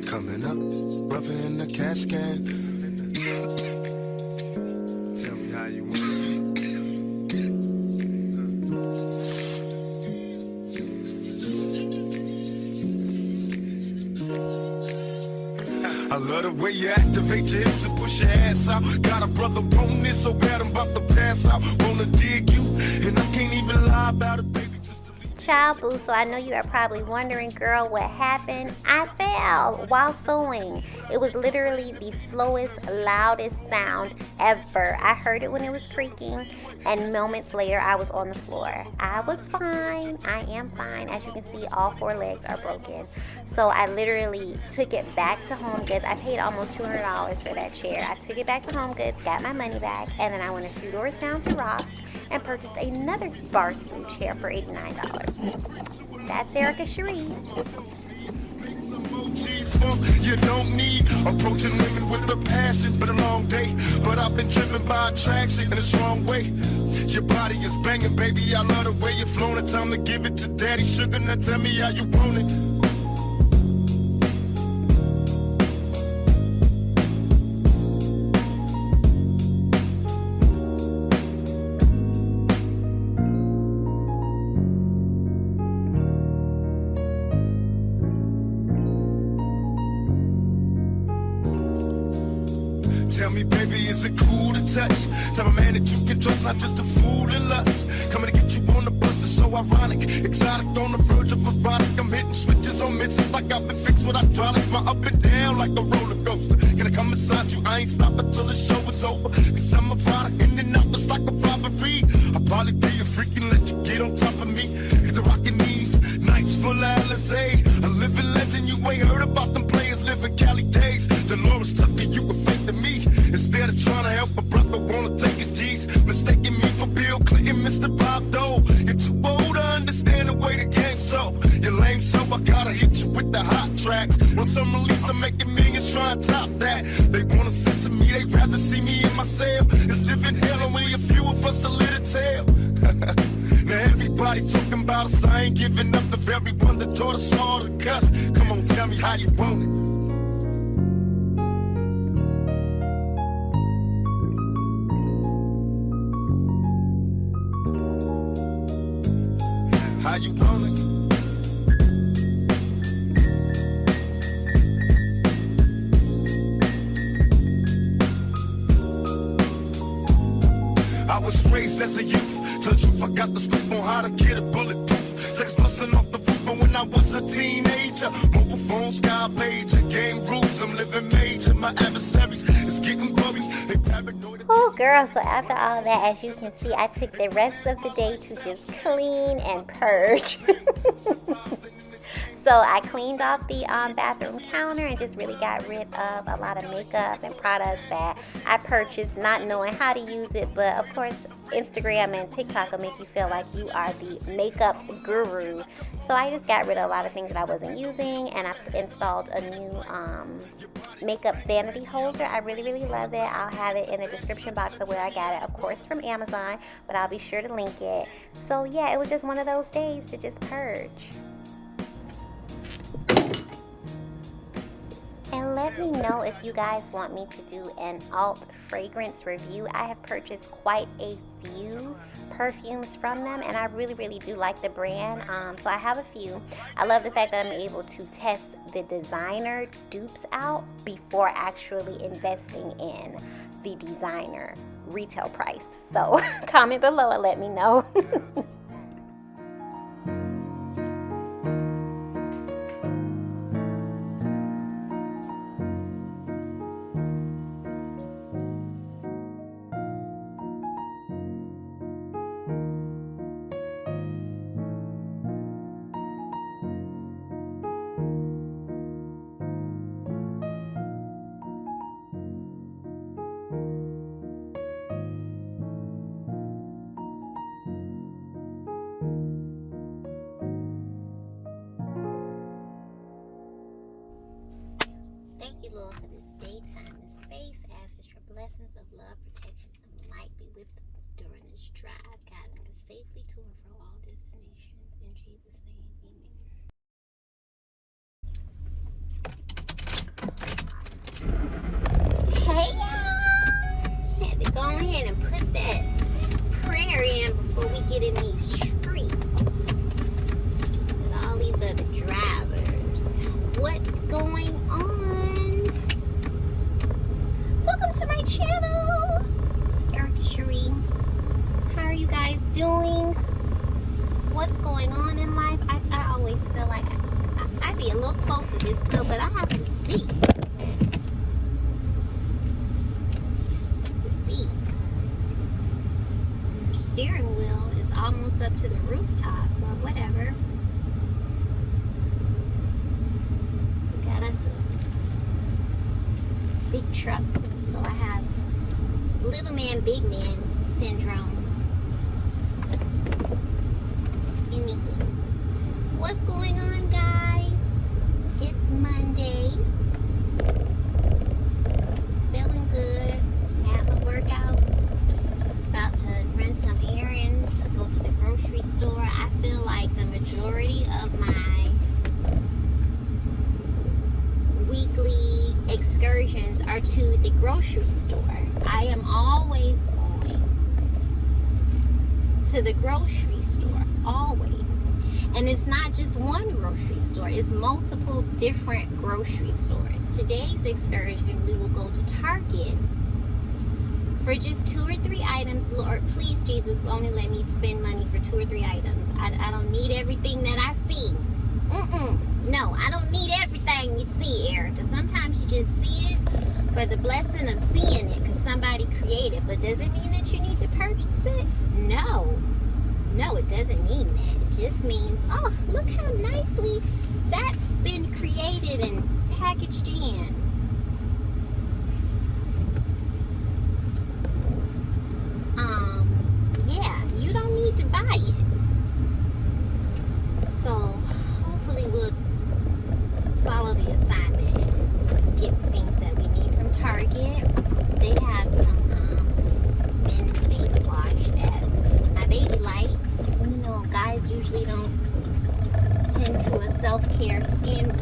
Coming up, brother in the CAT scan. Tell me how you want it. I love the way you activate your hips and push your ass out. Got a brother on this so bad I'm about to pass out. Wanna dig you, and I can't even lie about it, baby. Child boo, so I know you are probably wondering, girl, what happened? I fell while sewing. It was literally the slowest, loudest sound ever. I heard it when it was creaking, and moments later I was on the floor. I was fine. I am fine. As you can see, all 4 legs are broken. So I literally took it back to Home Goods. I paid almost $200 for that chair. I took it back to Home Goods, got my money back, and then I went a few doors down to Ross and purchased another bar stool chair for $89. That's Erica Cherie. You don't need approaching women with a passion, but a long day. But I've been driven by attraction in a strong way. Your body is banging, baby. I love the way you're flowing. It's time to give it to Daddy Sugar. Now tell me how you want it. Tell me, baby, is it cool to touch? Type of man that you can trust, not just a fool in lust. Coming to get you on the bus is so ironic. Exotic on the verge of erotic. I'm hitting switches on misses like I've been fixed with hydraulics. My up and down like a roller coaster. Can I come inside you? I ain't stopping till the show is over. Cause I'm a product in and out just like a robbery. I'll probably be a freak and let you get on top of me. Hit the rockin' knees, nights full of Alizé. A living legend, you ain't heard about them players living Cali days. Dolores Tucker, you were fake to me. Instead of trying to help a brother, wanna take his G's. Mistaking me for Bill Clinton, Mr. Bob Dole. You're too old to understand the way the game's so. You're lame, so I gotta hit you with the hot tracks. Once I'm released, I'm making millions, trying to top that. They wanna censor me, they'd rather see me in my cell. It's living hell, only a few of us a little tale. Now everybody talking about us, I ain't giving up the very one that taught us all to cuss. Come on, tell me how you want it. How you want it? I was raised as a youth. Tell the truth, I got the scoop on how to get a bulletproof. Sex busting off the roof, but when I was a teenager, mobile phone, sky pager, game rules, I'm living major. My adversaries is getting worried. They paranoid. Oh girl, so after all that, as you can see, I took the rest of the day to just clean and purge. So I cleaned off the bathroom counter and just really got rid of a lot of makeup and products that I purchased not knowing how to use it. But of course, Instagram and TikTok will make you feel like you are the makeup guru. So I just got rid of a lot of things that I wasn't using, and I installed a new makeup vanity holder. I really, really love it. I'll have it in the description box of where I got it, of course, from Amazon, but I'll be sure to link it. So yeah, it was just one of those days to just purge. And let me know if you guys want me to do an alt fragrance review. I have purchased quite a few perfumes from them, and I really, really do like the brand. So I have a few. I love the fact that I'm able to test the designer dupes out before actually investing in the designer retail price. So comment below and let me know. Thank you, Lord, for this daytime and space. Ask for your blessings of love, protection, and light be with us during this drive, guiding us safely to and from all destinations. In Jesus' name. what's going on in life, I always feel like I'd be a little closer to this wheel, but I have to see. The steering wheel is almost up to the rooftop, but whatever. We got us a big truck, so I have little man, big man syndrome. Anywho, what's going on, guys? It's Monday. Feeling good. Have a workout. About to run some errands. Go to the grocery store. I feel like the majority of my weekly excursions are to the grocery store. I am always going to the grocery store. Always. And it's not just one grocery store, it's multiple different grocery stores. Today's excursion, we will go to Target for just 2 or 3 items. Lord, please, Jesus, only let me spend money for 2 or 3 items. I don't need everything that I see. No, I don't need everything you see, Erica. Sometimes you just see it for the blessing of seeing it because somebody created. But does it mean that you need to purchase it? No. No, it doesn't mean that. It just means, oh, look how nicely that's been created and packaged in. Yeah, you don't need to buy it. So, hopefully we'll follow the assignment and just get the things that we need from Target. They have some men's face wash that my baby likes. You know, guys usually don't tend to a self-care skin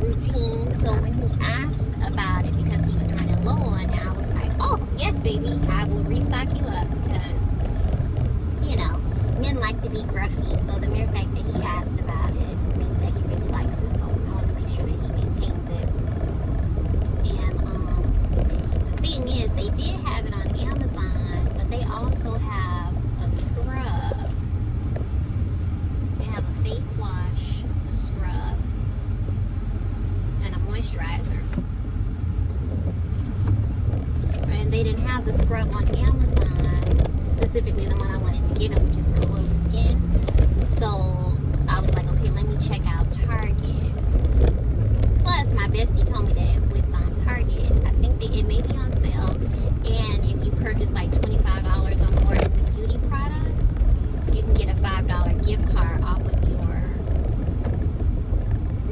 routine. So when he asked about it because he was running low on it, I was like, oh, yes, baby, I will restock you up because, you know, men like to be gruffy. So the mere fact that he asked about it means that he really likes it. So I want to make sure that he maintains it. And the thing is, they did have it on Amazon, but they also have a scrub. They have a face wash, a scrub, and a moisturizer. And they didn't have the scrub on Amazon, specifically the one I wanted to get them, which is for oily skin. So I was like, okay, let me check out Target. Plus, my bestie told me that with Target, I think it may be on sale. And if you purchase like $25 or more in beauty products, you can get a $5 gift card off of your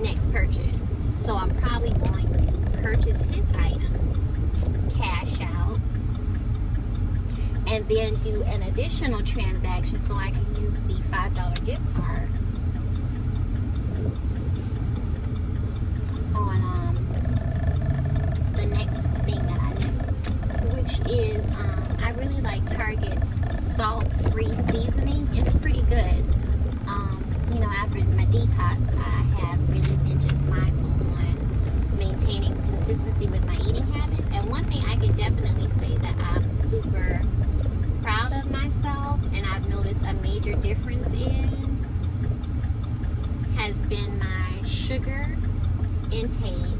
next purchase. So I'm probably going to purchase his items, cash out, and then do an additional transaction so I can use the $5 gift card on the next thing that I need, which is I really like Target's salt-free seasoning. It's pretty good. You know, after my detox, I have really been just mindful on maintaining consistency with my eating habits. And one thing I can definitely say that I'm super proud of myself and I've noticed a major difference in has been my sugar intake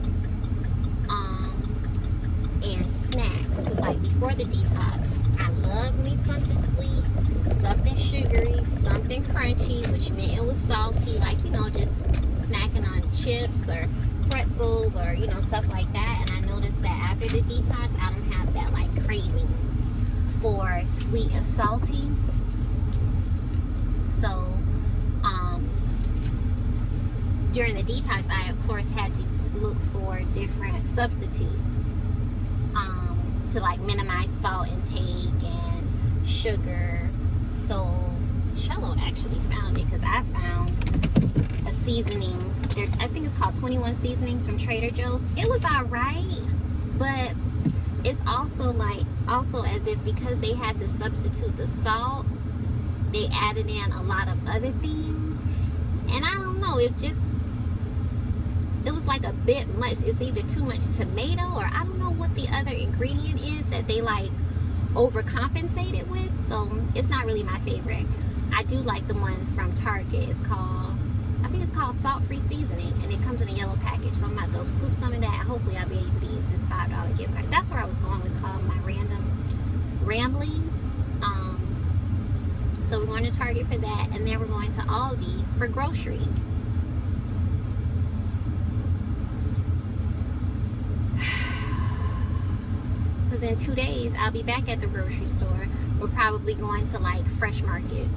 and snacks. Because like before the detox, I loved me something sweet, something sugary, something crunchy, which meant it was salty, like, you know, just snacking on chips or pretzels or, you know, stuff like that. And I noticed that after the detox, I don't have that like craving for sweet and salty. So during the detox, I of course had to look for different substitutes to like minimize salt intake and sugar. So Cello actually found it because I found a seasoning there. I think it's called 21 Seasonings from Trader Joe's. It was alright, but it's also as if because they had to substitute the salt, they added in a lot of other things, and I don't know, it was like a bit much. It's either too much tomato or I don't know what the other ingredient is that they like overcompensated with. So it's not really my favorite. I do like the one from Target. It's called, I think it's called salt-free seasoning, and it comes in a yellow package. So I'm about to go scoop some of that. Hopefully I'll be able to use this $5 gift card. That's where I was going with my random rambling. So we're going to Target for that, and then we're going to Aldi for groceries. Because in 2 days I'll be back at the grocery store. We're probably going to like Fresh Market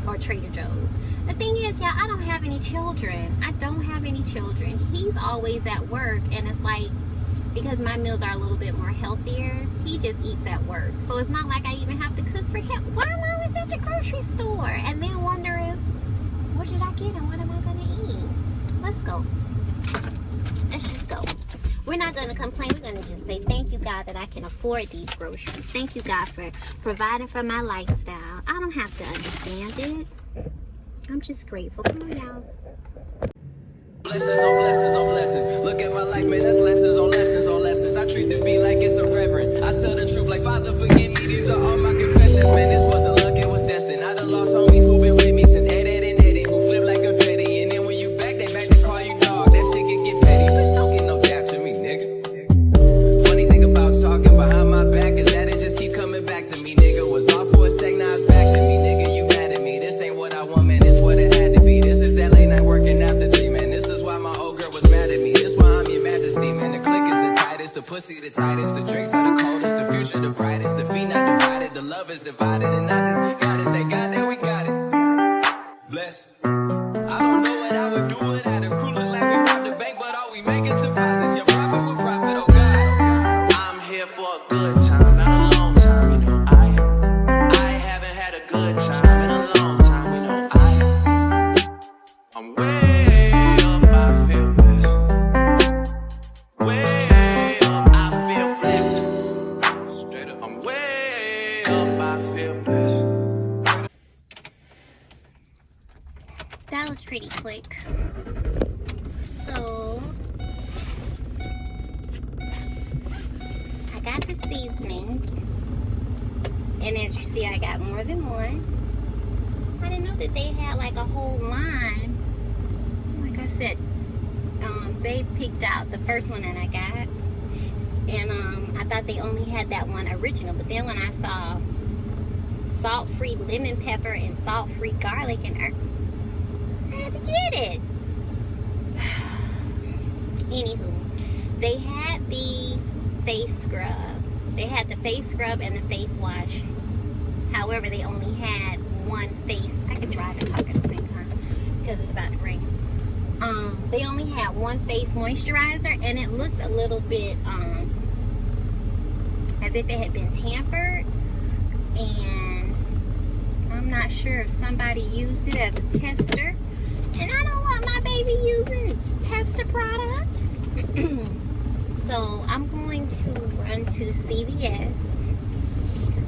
or Trader Joe's. The thing is, y'all, I don't have any children. I don't have any children. He's always at work, and it's like, because my meals are a little bit more healthier, he just eats at work. So it's not like I even have to cook for him. Why am I always at the grocery store? And then wondering, what did I get and what am I going to eat? Let's go. Let's just go. We're not going to complain. We're going to just say, thank you, God, that I can afford these groceries. Thank you, God, for providing for my lifestyle. I don't have to understand it. I'm just grateful. Come on, y'all. Blessings on blessings on blessings. Look at my life, man, that's lessons on lessons on lessons. I treat the beat like it's a reverend. I tell the truth like, Father, forgive me. These are all my confessions, man. This wasn't luck, it was destined. I done lost homies who been with me since Ed and Eddie, who flip like confetti. And then when you back, they back to call you dog. That shit can get petty. Bitch, don't get no dap to me, nigga. Funny thing about talking behind my back is that it just keep coming back to me, nigga. Was off for a sec, now it's back to me, nigga. You mad at me. This ain't what I want, man. This what it had to be. This is that late night working after 3, man. This is why my old girl was mad at me. This why I'm your majesty, man. The click is the tightest, the pussy the tightest, the drinks are the coldest, the future the brightest, the feet not divided, the love is divided, and I just got it. Thank God that we got it. Bless. I don't know what I would do without a crew. Look like we robbed the bank, but all we make is deposits. Your profit with profit, oh God. I'm here for a good time, not a long time, you know. I haven't had a good time in a long time, you know. I'm way up, I feel blessed. Way up, I feel blessed. Straight up, I'm way up, I feel blessed. That was pretty quick. So I got the seasonings, and as you see, I got more than one. I didn't know that they had like a whole line. Like I said, they picked out the first one that I got, and I thought they only had that one original, but then when I saw salt-free lemon pepper and salt-free garlic and herb, I had to get it. Anywho, they had the face scrub. They had the face scrub and the face wash. However, they only had one face. I can drive and talk at the same time because it's about to rain. They only had one face moisturizer, and it looked a little bit as if it had been tampered, and I'm not sure if somebody used it as a tester, and I don't want my baby using tester products. So I'm going to run to CVS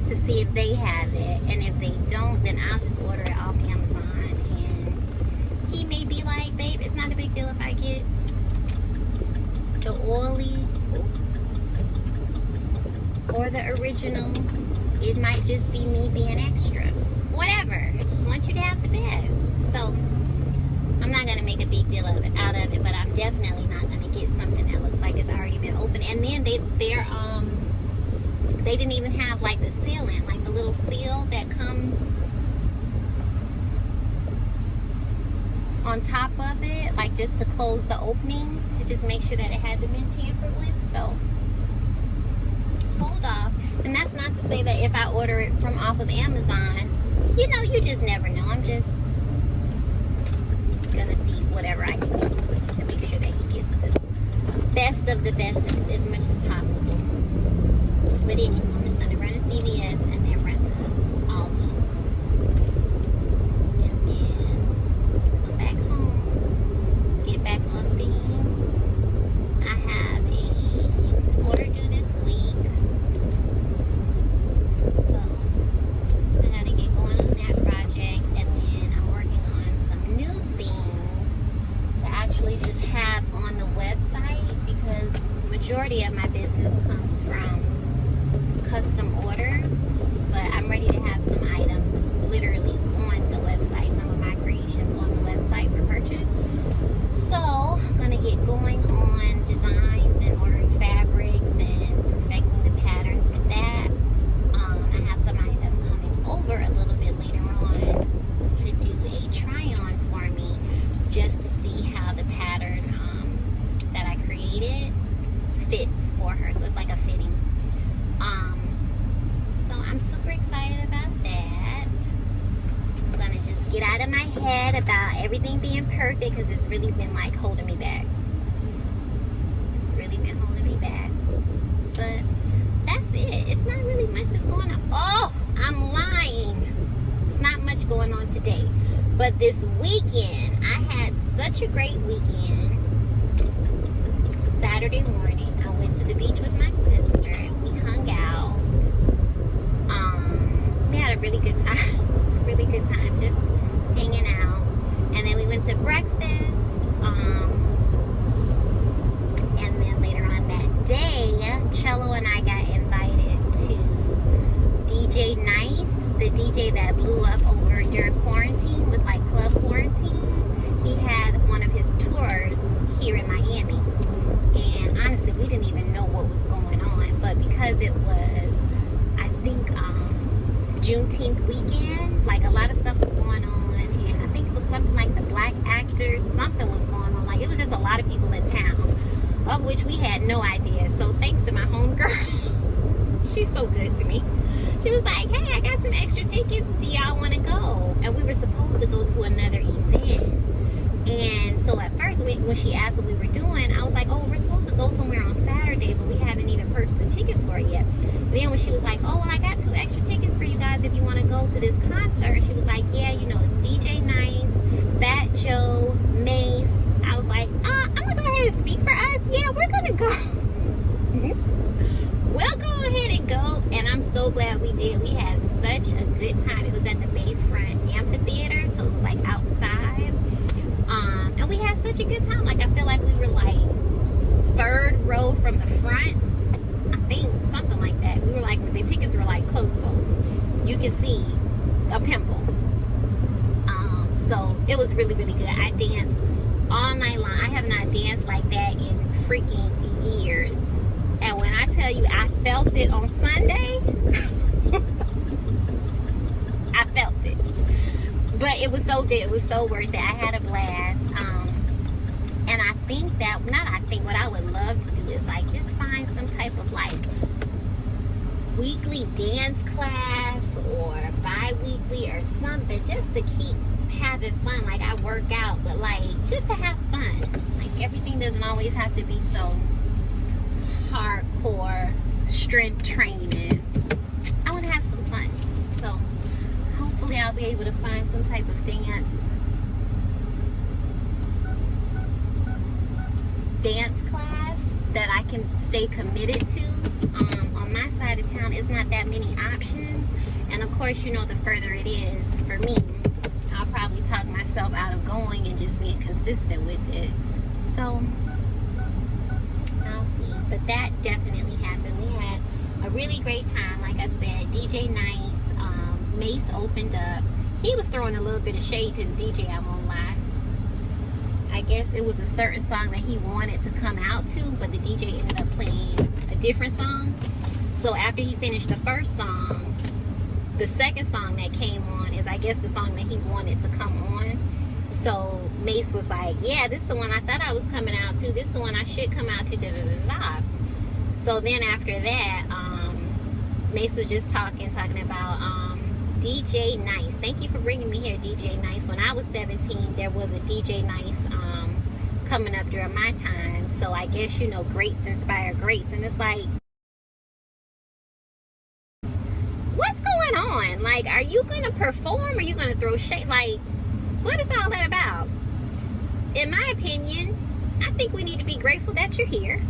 to see if they have it, and if they don't, then I'll just order it off Amazon. And he may be like, babe, it's not a big deal if I get the oily or the original. It might just be me being extra. Whatever. I just want you to have the best. So I'm not going to make a big deal out of it, but I'm definitely not going to get something that looks like it's already been opened. And then they didn't even have like the sealant, like the little seal that comes on top of it, like just to close the opening, to just make sure that it hasn't been tampered with. So hold off. And that's not to say that if I order it from off of Amazon, you know, you just never know. I'm just gonna see whatever I can do to make sure that he gets the best of the best as much as possible. But anyway, I'm just gonna run to CVS and then run to Aldi, and then come back home, get back on things. I have a order due this week, so I gotta get going on that project, and then I'm working on some new things to actually just have on the website, because majority of my business comes from custom orders, but I'm ready to have some items literally on the just to see how the pattern that I created fits for her. So it's like a fitting. So I'm super excited about that. I'm gonna just get out of my head about everything being perfect, because it's really been like holding me back. It's really been holding me back. But that's it. It's not really much that's going on. Oh, I'm lying. It's not much going on today. But this weekend, I had such a great weekend. Saturday morning, I went to the beach with my sister and we hung out. We had a really good time. Really good time just hanging out. And then we went to breakfast. And then later on that day, Cello and I got invited to DJ Nice, the DJ that blew up over during quarantine with like club quarantine. He had one of his tours here in Miami. And honestly, we didn't even know what was going on. But because it was, I think, Juneteenth weekend, like a lot of stuff was going on. And I think it was something like the black actors, something was going on. Like it was just a lot of people in town, of which we had no idea. So thanks to my homegirl, she's so good to me. She was like, hey, I got some extra tickets. Do y'all want to go? And we were supposed to go to another event. And so at first, when she asked what we were doing, I was like, oh, we're supposed to go somewhere on Saturday, but we haven't even purchased the tickets for it yet. Then when she was like, oh, well, I got 2 extra tickets for you guys if you want to go to this concert. She was like, yeah, you know, it's DJ Nice, Fat Joe, Mace. I was like, I'm going to go ahead and speak for us. Yeah, we're going to go. We'll go ahead and go. And I'm so glad we did. We had such a good time. It was at the Bayfront Amphitheater, so it was like outside. And we had such a good time. Like, I feel like we were like 3rd row from the front. I think something like that. We were like, the tickets were like close. You could see a pimple. So it was really, really good. I danced all night long. I have not danced like that in freaking years. And when I tell you I felt it on Sunday, I felt it. But it was so good. It was so worth it. I had a blast. And I think that, what I would love to do is like just find some type of like weekly dance class or bi-weekly or something, just to keep having fun. Like I work out, but like just to have fun. Like everything doesn't always have to be so hardcore strength training. I want to have some fun. So hopefully I'll be able to find some type of dance class that I can stay committed to. On my side of town, it's not that many options. And of course, you know, the further it is for me, I'll probably talk myself out of going and just being consistent with it. So I'll see. But that definitely happened. We had a really great time. Like I said, DJ Nice, Mace opened up. He was throwing a little bit of shade to the DJ, I won't lie. I guess it was a certain song that he wanted to come out to, but the DJ ended up playing a different song. So after he finished the first song, the second song that came on is, I guess, the song that he wanted to come on. So Mace was like, yeah, this is the one I thought I was coming out to. This is the one I should come out to, da da da da. So then after that, Mace was just talking about DJ Nice. Thank you for bringing me here, DJ Nice. When I was 17, there was a DJ Nice coming up during my time. So I guess, you know, greats inspire greats. And it's like, what's going on? Like, are you going to perform or are you going to throw shade? Like, what is all that about? In my opinion, I think we need to be grateful that you're here.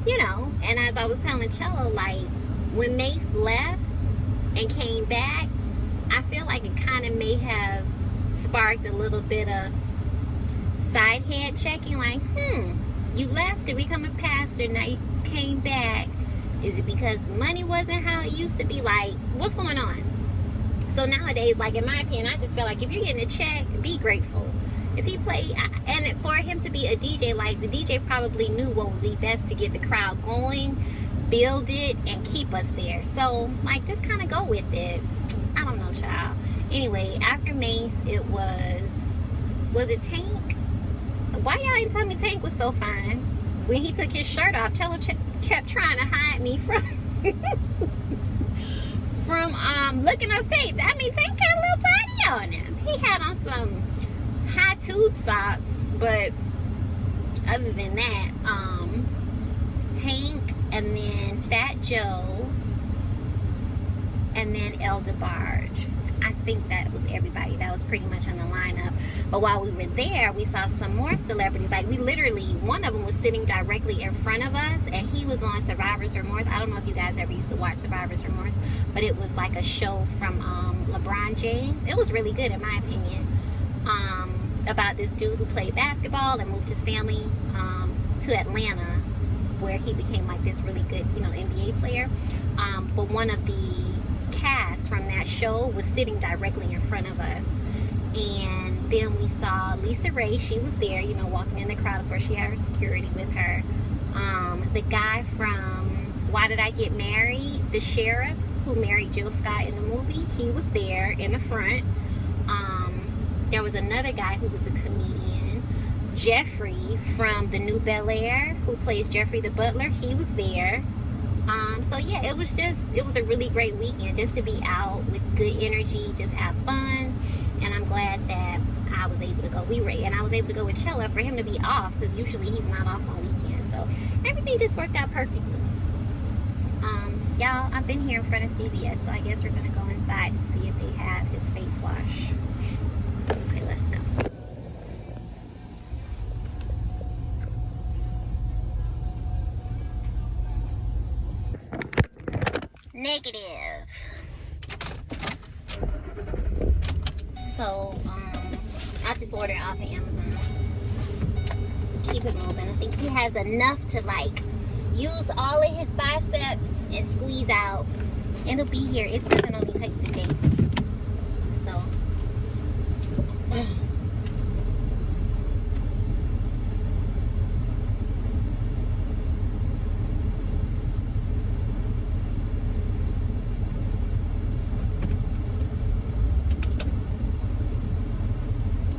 You know, and as I was telling Cello, like, when Mace left and came back, I feel like it kind of may have sparked a little bit of side head checking, like, you left to become a pastor, now you came back. Is it because money wasn't how it used to be? Like, what's going on? So nowadays, like, in my opinion, I just feel like if you're getting a check, be grateful. If he played, and for him to be a DJ, like, the DJ probably knew what would be best to get the crowd going, build it, and keep us there. So, like, just kind of go with it. I don't know, child. Anyway, after Mace, it was Was it Tank? Why y'all ain't tell me Tank was so fine? When he took his shirt off, Cello kept trying to hide me from looking on Tank. I mean, Tank had a little body on him. He had on some high tube socks, but other than that, Tank, and then Fat Joe, and then El DeBarge. I think that was everybody that was pretty much on the lineup. But while we were there, we saw some more celebrities. Like, we literally, one of them was sitting directly in front of us, and he was on Survivor's Remorse. I don't know if you guys ever used to watch Survivor's Remorse, but it was like a show from LeBron James. It was really good, in my opinion, about this dude who played basketball and moved his family to Atlanta, where he became like this really good, you know, NBA player. But one of the cast from that show was sitting directly in front of us. And then we saw Lisa Ray. She was there, you know, walking in the crowd. Of course, she had her security with her. The guy from Why Did I Get Married, the sheriff who married Jill Scott in the movie, he was there in the front. There was another guy who was a comedian, Jeffrey from The New Bel-Air, who plays Jeffrey the Butler. He was there. So yeah, it was a really great weekend just to be out with good energy, just have fun. And I'm glad that I was able to go. And I was able to go with Chella for him to be off, because usually he's not off on weekends. So everything just worked out perfectly. Y'all, I've been here in front of CVS, so I guess we're gonna go inside to see if they have his face wash. Okay, let's go. Negative. So, I just ordered off of Amazon. Keep it moving. I think he has enough to, like, use all of his biceps and squeeze out. It'll be here. It says it only takes a day. So,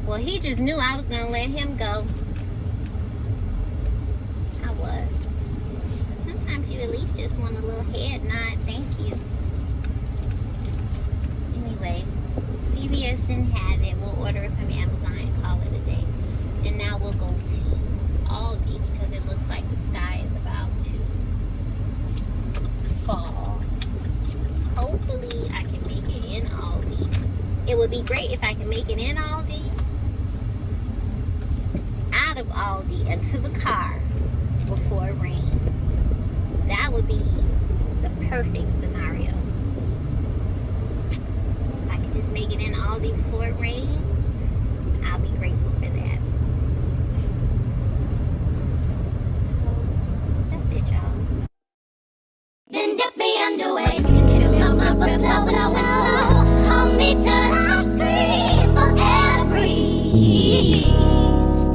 well, he just knew I was going to let him go. I was. But sometimes you at least just want a little head nod. Thank you. Anyway, CVS didn't have it. We'll order it from Amazon and call it a day. And now we'll go to Aldi because it looks like the sky is about to fall. Hopefully I can make it in Aldi. It would be great if I can make it in Aldi, out of Aldi, and to the car before it rains. That would be the perfect scenario. If I could just make it in Aldi before it rains, I'll be grateful for that. So, that's it, y'all. Then dip me underway. You can fill my mind for flow. Hold me till I scream for every,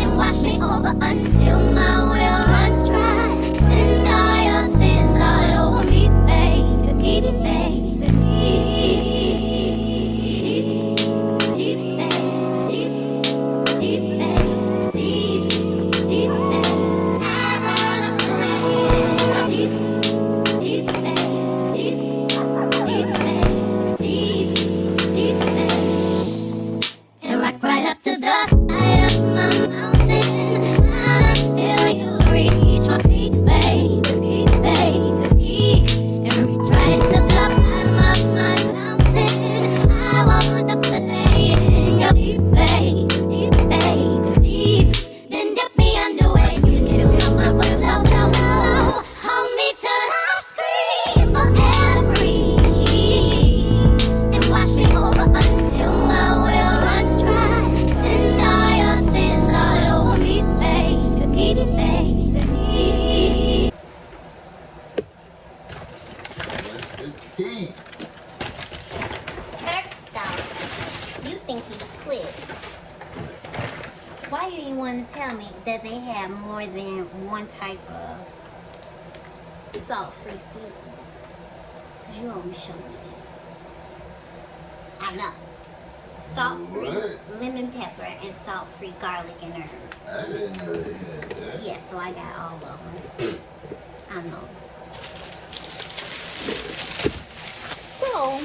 and wash me over until my will runs dry. Send all your sins all over me, baby, baby. Why do you want to tell me that they have more than one type of salt-free seasoning? Because you won't show me this. I know. salt-free What? lemon pepper and salt-free garlic and herb. I didn't know they had that. Yeah, so I got all of them. I know. So,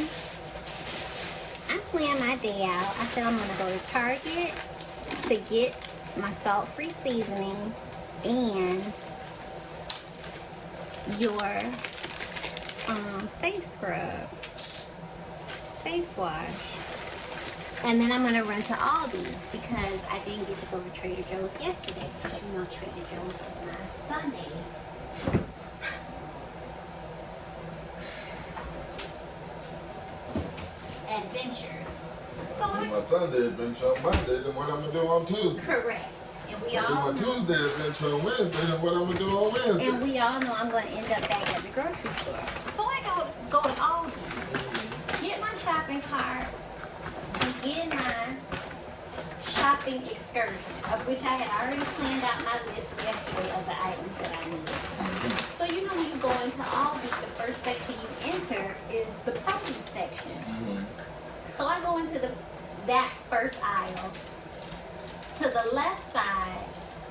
I planned my day out. I said I'm going to go to Target to get my salt-free seasoning and your face scrub, face wash. And then I'm gonna run to Aldi because I didn't get to go to Trader Joe's yesterday because you know Trader Joe's is my Sunday. Adventure. So My Sunday adventure on Monday, then what I'm gonna do on Tuesday. correct. And we I do all my know, Tuesday adventure on Wednesday, then what I'm gonna do on Wednesday. and we all know I'm gonna end up back at the grocery store. So I go to Aldi, get my shopping cart, begin my shopping excursion, of which I had already planned out my list yesterday of the items that I need. So you know when you go into Aldi, the first section you enter is the produce section. So I go into that first aisle. To the left side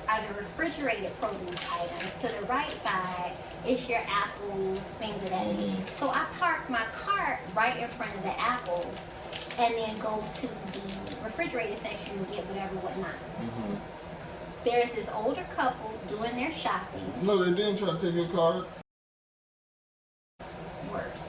are the refrigerated produce items. To the right side is your apples, things of that nature. So I park my cart right in front of the apples and then go to the refrigerated section and get whatnot. There's this older couple doing their shopping. No, they didn't try to take your card. Worse.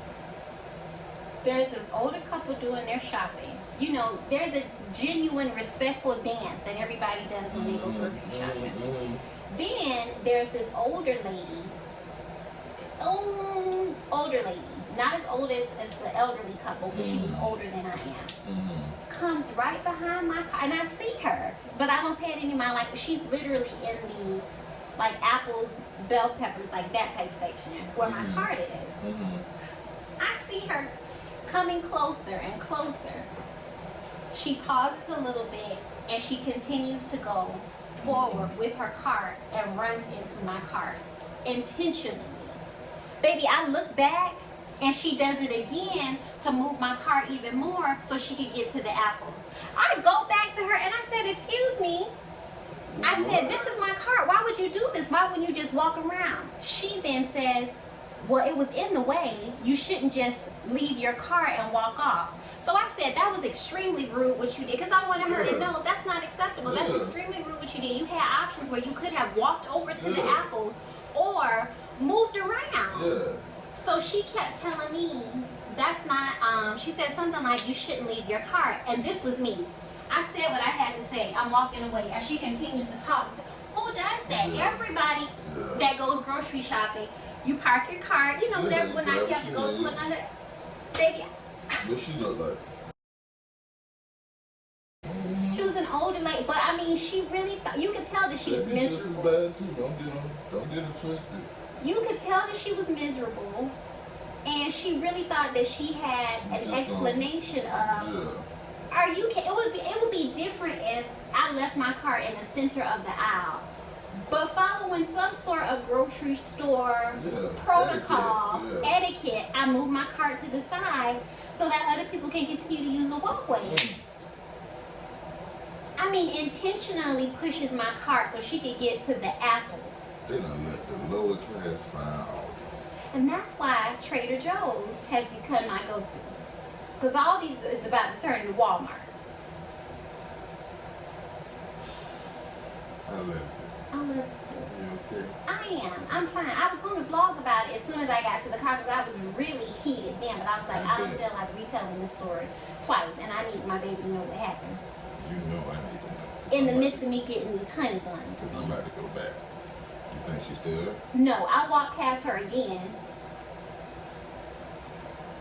There's this older couple doing their shopping. You know, there's a genuine respectful dance that everybody does when they go grocery shopping. Then there's this older lady. Older lady. Not as old as the elderly couple, but she was older than I am. Comes right behind my car, and I see her, but I don't pay it any mind. Like, she's literally in the, like, apples, bell peppers, like that type section where my cart is. I see her coming closer and closer. She pauses a little bit, and she continues to go forward with her cart and runs into my cart intentionally. Baby, I look back, and she does it again to move my cart even more so she could get to the apples. I go back to her and I said, excuse me. I said, this is my cart. Why would you do this? Why wouldn't you just walk around? She then says, well, it was in the way. You shouldn't just leave your cart and walk off. So I said, that was extremely rude what you did, because I wanted her to know that's not acceptable. That's extremely rude what you did. You had options where you could have walked over to the apples or moved around. So she kept telling me, that's not, she said something like, you shouldn't leave your cart. And this was me. I said what I had to say. I'm walking away. As she continues to talk, who does that? Everybody that goes grocery shopping, you park your cart, you know, whatever, when you have to go to another, baby. What she look like? She was an older lady, but I mean, she really thought, you could tell that she was miserable. Just as bad too. Don't get them twisted. You could tell that she was miserable, and she really thought that she had an explanation of. Are you? It would be different if I left my cart in the center of the aisle, but following some sort of grocery store protocol, etiquette, I move my cart to the side so that other people can continue to use the walkway. I mean, intentionally pushes my cart so she could get to the apples. They done let the lower class find Aldi. And that's why Trader Joe's has become my go-to. Because Aldi is about to turn into Walmart. I love it. I love it too. You okay? I am. I'm fine. I was going to vlog about it as soon as I got to the car because I was really heated then. But I was like, I don't feel like retelling this story twice. And I need my baby to know what happened. You know I need to know. In the midst of me getting these honey buns. I'm about to go back. You think she's still there? No, I walked past her again.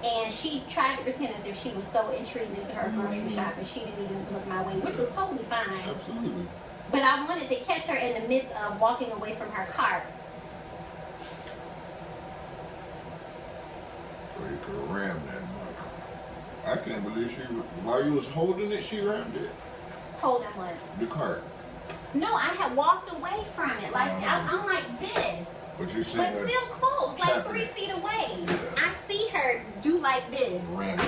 And she tried to pretend as if she was so intrigued into her grocery shopping. She didn't even look my way, which was totally fine. Absolutely. But I wanted to catch her in the midst of walking away from her cart. So you could ram that much. I can't believe while you was holding it, she rammed it. Holding what? The cart. No, I had walked away from it. Like, I'm like this. But you see But her still close, like tapping 3 it. feet away. Yeah. I see her do like this. ram it.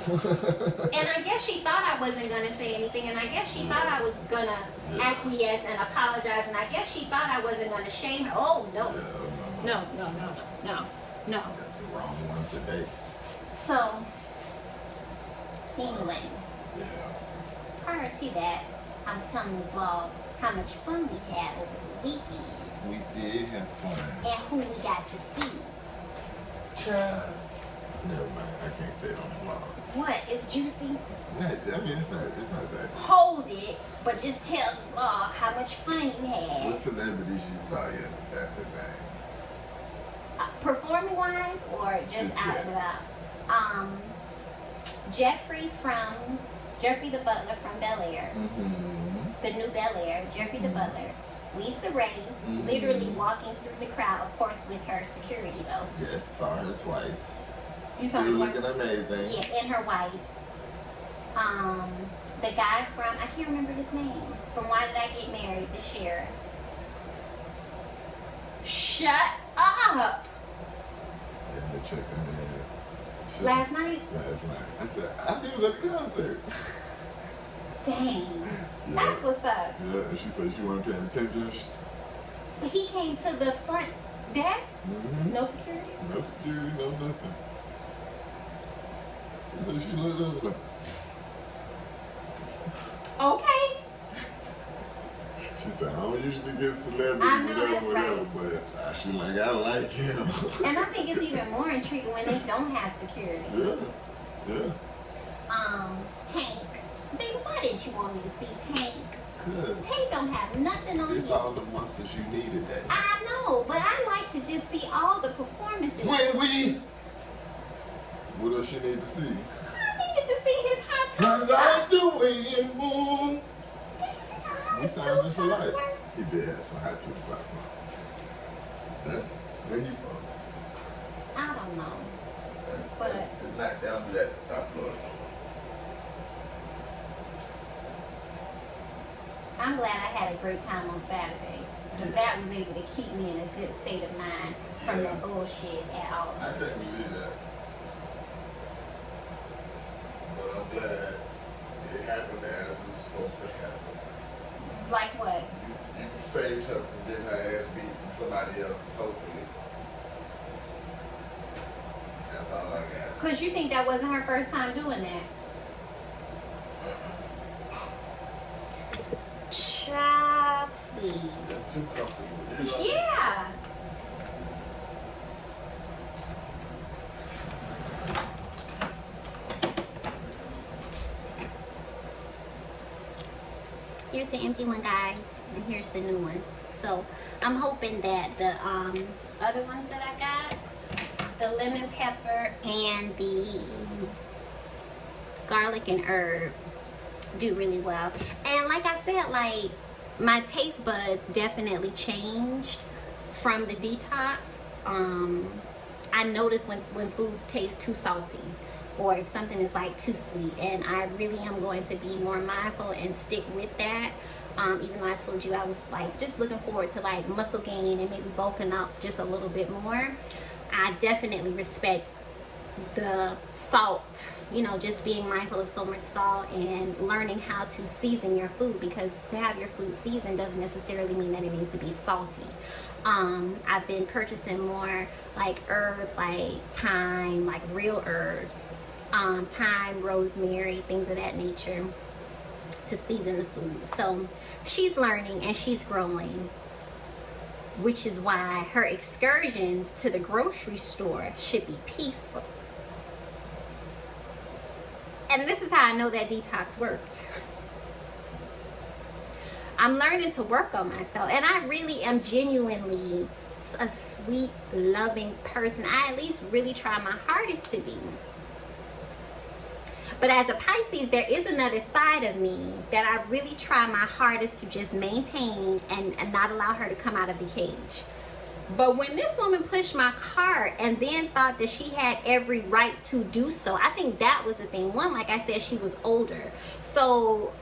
And I guess she thought I wasn't gonna say anything, and I guess she thought I was gonna acquiesce and apologize, and I guess she thought I wasn't gonna shame her. Oh no, no. The wrong one today. So anyway, Yeah. prior to that, I was telling the vlog how much fun we had over the weekend We did have fun. and who we got to see. Child. Never mind. I can't say it on the vlog. What? It's juicy. I mean, it's not that. Hold it, but just tell the vlog how much fun you had. What celebrities you saw yesterday at the thing? Performing wise or just out and about? Jeffrey the Butler from Bel Air, the new Bel Air, Jeffrey the Butler, Lisa Ray, literally walking through the crowd, of course with her security though. Yes, saw her twice. You saw Still her looking amazing. Yeah, in her white. The guy from, I can't remember his name, from Why Did I Get Married, the sheriff. Shut up! And they checked in the head. Last night? Last night. I said, I think it was at the concert. Dang. That's what's up. Yeah, and she said she wasn't paying attention. He came to the front desk? No security? No security, no nothing. She said she looked over like, Okay. she said, I don't usually get celebrities, I know, that's whatever, right. but she like, I like him. And I think it's even more intriguing when they don't have security. Yeah. Tank. Baby, why didn't you want me to see Tank? Good. Tank don't have nothing on It's him. all the muscles you needed that night. I know, but I like to just see all the performances. What else you need to see? I needed to see his hot tub. I like the way you move. Did you see how hot We his sound tube just tops alike. were? He did have some hot tube socks on. That's where you from. I don't know. It's not down to that South Florida. I'm glad I had a great time on Saturday, because that was able to keep me in a good state of mind from the bullshit at all. I couldn't believe that. But I'm glad it happened as it was supposed to happen. Like what? You saved her from getting her ass beat from somebody else, hopefully. That's all I got. Because you think that wasn't her first time doing that? Child, please. That's too comfortable. Yeah. Here's the empty one, guys, and here's the new one. So I'm hoping that the other ones that I got, the lemon pepper and the garlic and herb, do really well. And like I said, like, my taste buds definitely changed from the detox. I notice when foods taste too salty, or if something is like too sweet, and I really am going to be more mindful and stick with that. Even though I told you I was like just looking forward to like muscle gain and maybe bulking up just a little bit more, I definitely respect the salt, you know, just being mindful of so much salt and learning how to season your food, because to have your food seasoned doesn't necessarily mean that it needs to be salty. I've been purchasing more like herbs, like thyme, like real herbs, thyme, rosemary, things of that nature, to season the food. So she's learning and she's growing, which is why her excursions to the grocery store should be peaceful. And this is how I know that detox worked. I'm learning to work on myself, and I really am genuinely a sweet, loving person. I at least really try my hardest to be. But as a Pisces, there is another side of me that I really try my hardest to just maintain and not allow her to come out of the cage. But when this woman pushed my cart and then thought that she had every right to do so, I think that was the thing. One, like I said, she was older. So,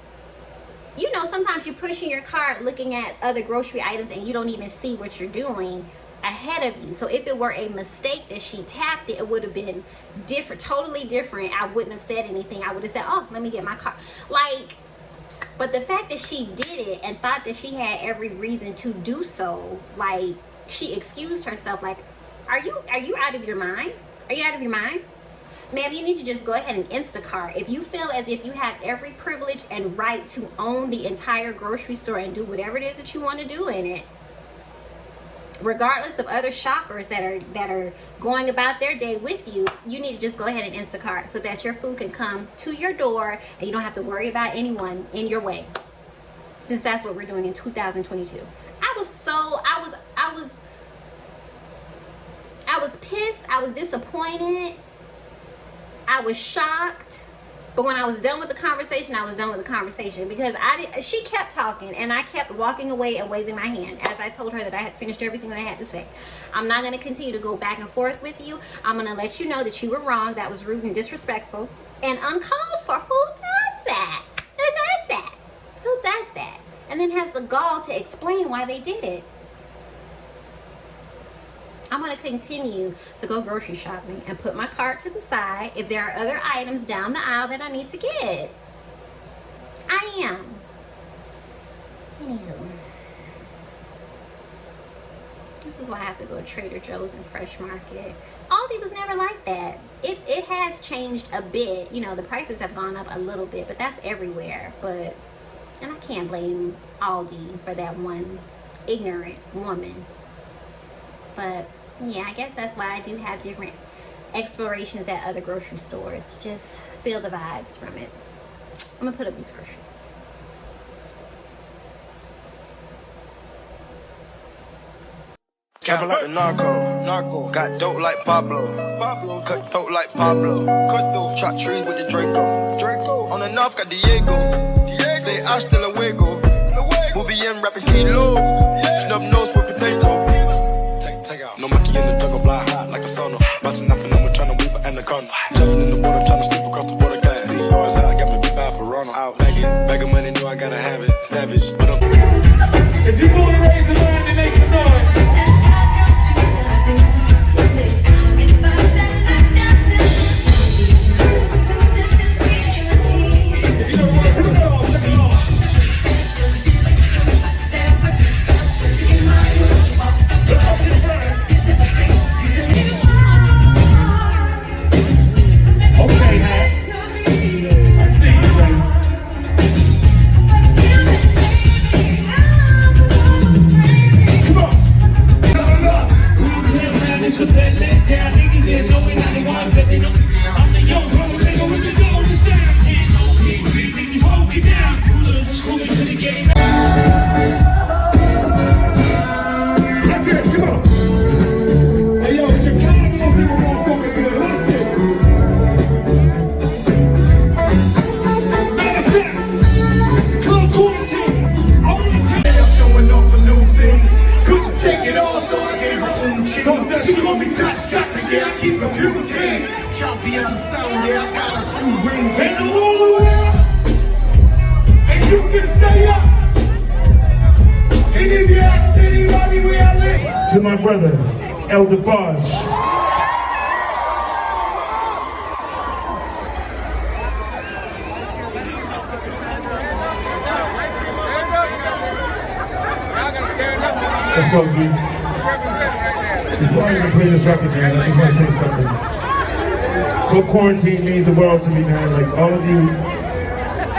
you know, sometimes you're pushing your cart looking at other grocery items and you don't even see what you're doing. ahead of you. So if it were a mistake that she tapped it, it would have been different, totally different. I wouldn't have said anything. I would have said, oh, let me get my car. Like, but the fact that she did it and thought that she had every reason to do so, like, she excused herself. Like, are you out of your mind? Are you out of your mind? Ma'am, you need to just go ahead and Instacart. If you feel as if you have every privilege and right to own the entire grocery store and do whatever it is that you want to do in it, regardless of other shoppers that are going about their day with you, you need to just go ahead and Instacart so that your food can come to your door and you don't have to worry about anyone in your way. Since that's what we're doing in 2022. I was pissed. I was disappointed. I was shocked. But when I was done with the conversation, I was done with the conversation because she kept talking and I kept walking away and waving my hand as I told her that I had finished everything that I had to say. I'm not going to continue to go back and forth with you. I'm going to let you know that you were wrong. That was rude and disrespectful and uncalled for. Who does that? Who does that? Who does that? And then has the gall to explain why they did it. I'm going to continue to go grocery shopping and put my cart to the side if there are other items down the aisle that I need to get. I am. Anywho. This is why I have to go to Trader Joe's and Fresh Market. Aldi was never like that. It has changed a bit. You know, the prices have gone up a little bit, but that's everywhere. And I can't blame Aldi for that one ignorant woman. But yeah, I guess that's why I do have different explorations at other grocery stores. Just feel the vibes from it. I'm gonna put up these groceries. Trapping like the narco. Got dope like Pablo. Cut dope like Pablo. Chop trees with the Draco. On the north got Diego. Say hasta luego. We'll be in rapping kilo. Snub nose with potato. Take out. No monkey in the jungle, fly high like a sauna. Bouncing off and I'm trying to weave an anaconda. Jumping in the water, trying to sleep across the water. Got see cars out, got me big bad for Ronald. Out bag of money, know I gotta have it. Savage, but I'm. If you wanna raise the line, then make some noise. To my brother, Elder Barge. Let's go, B. Before I even play this record, man, I just want to say something. What quarantine means the world to me, man. Like, all of you,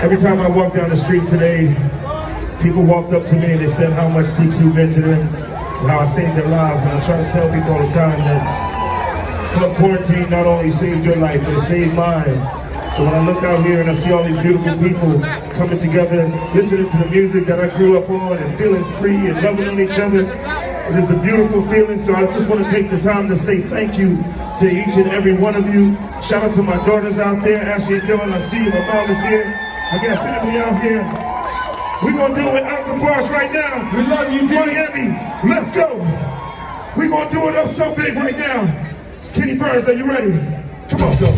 every time I walk down the street today, people walked up to me and they said how much CQ meant to them, and how I saved their lives. And I try to tell people all the time that Club Quarantine not only saved your life, but it saved mine. So when I look out here and I see all these beautiful people coming together, listening to the music that I grew up on and feeling free and loving on each other, it is a beautiful feeling. So I just want to take the time to say thank you to each and every one of you. Shout out to my daughters out there, Ashley and Dylan. I see you, my mom is here. I got family out here. We're going to do it out the bars right now. We love you, Miami. Let's go. We're going to do it up so big right now. Kenny Burns, are you ready? Come on, go.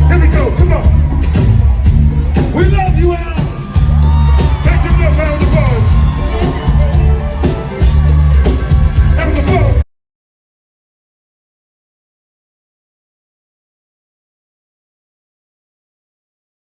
Here we go, come on. We love you, Al.